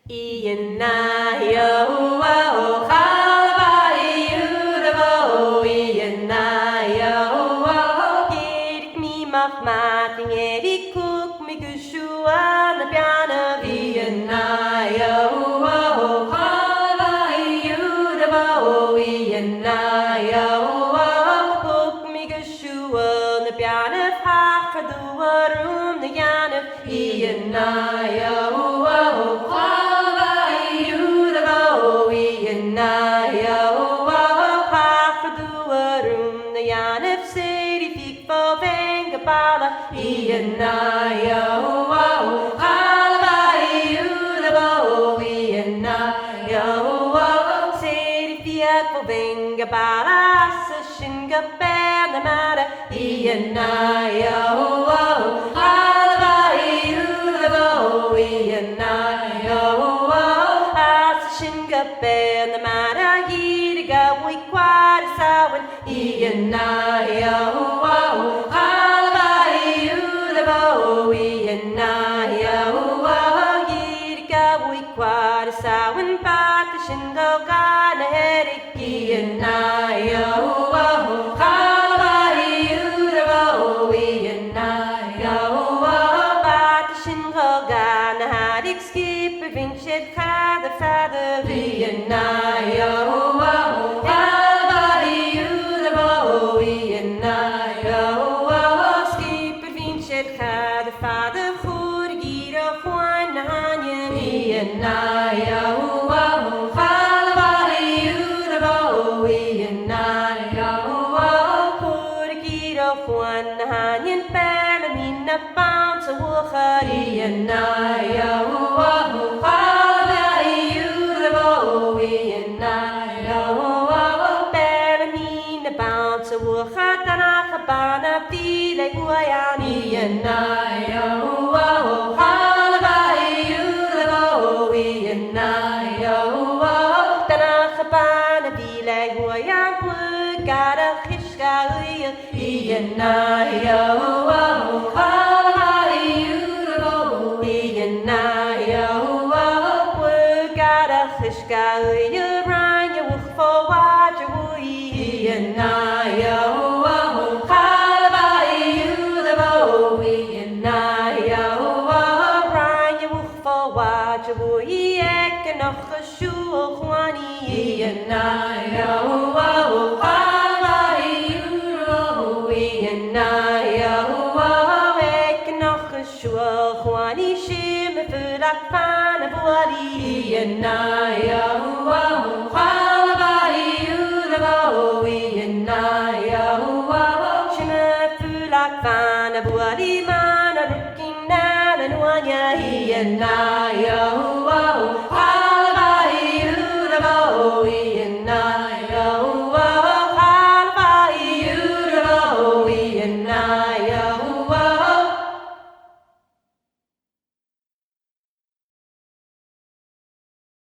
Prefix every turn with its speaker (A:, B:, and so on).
A: Ian na yo wo halvai udavo Ian na yo wo Erik mi machmating Erik kuk mi gushua na piano Ian na yo wo halvai udavo Ian na yo wo kuk mi gushua na piano Hakadu warum na yana Ian na yo wo Ian na yo wo halvai udavo Ian na yo wo Seri fiat på venga bara så shinga bärna mara Ian na yo wo halvai udavo Ian na yo wo så shinga bärna mara Giriga wi kwar sawen Ian na yo wo Ian na yo wo Giriga wi kwar sawen pat shingo gana herik Ian na yo wo halvai udavo Ian na yo wo pat shingo gana harik skip vinchet father Ian na yo wo halvai udavo Ian na yo wo skip vinchet father voor gira Juan hanyen Ian na yo wo halvai udavo Ian na yo wo voor gira Juan hanyen Palomina bounce wuchar Ian na yo wo halvai udavo Ian na yo wo Palomina bounce wuchar danach bana pile guayan Ian na yo wo halvai udavo Ian na yo wo danach bana pile guayan gara khishka Ian na yo wo halvai udavo Ian na yo wo gara khishka ranya wukh for waja Ian na yo wo halvai udavo Ian na yo wo ranya wukh for waja ek noch shul khwani Ian na yo wo halvai udavo Ian na yo wo ek noch shul khwani shim fulak pan bwali Ian na yo wo halvai udavo Ian na yo wo shim fulak pan bwali man looking na nwanya Ian na yo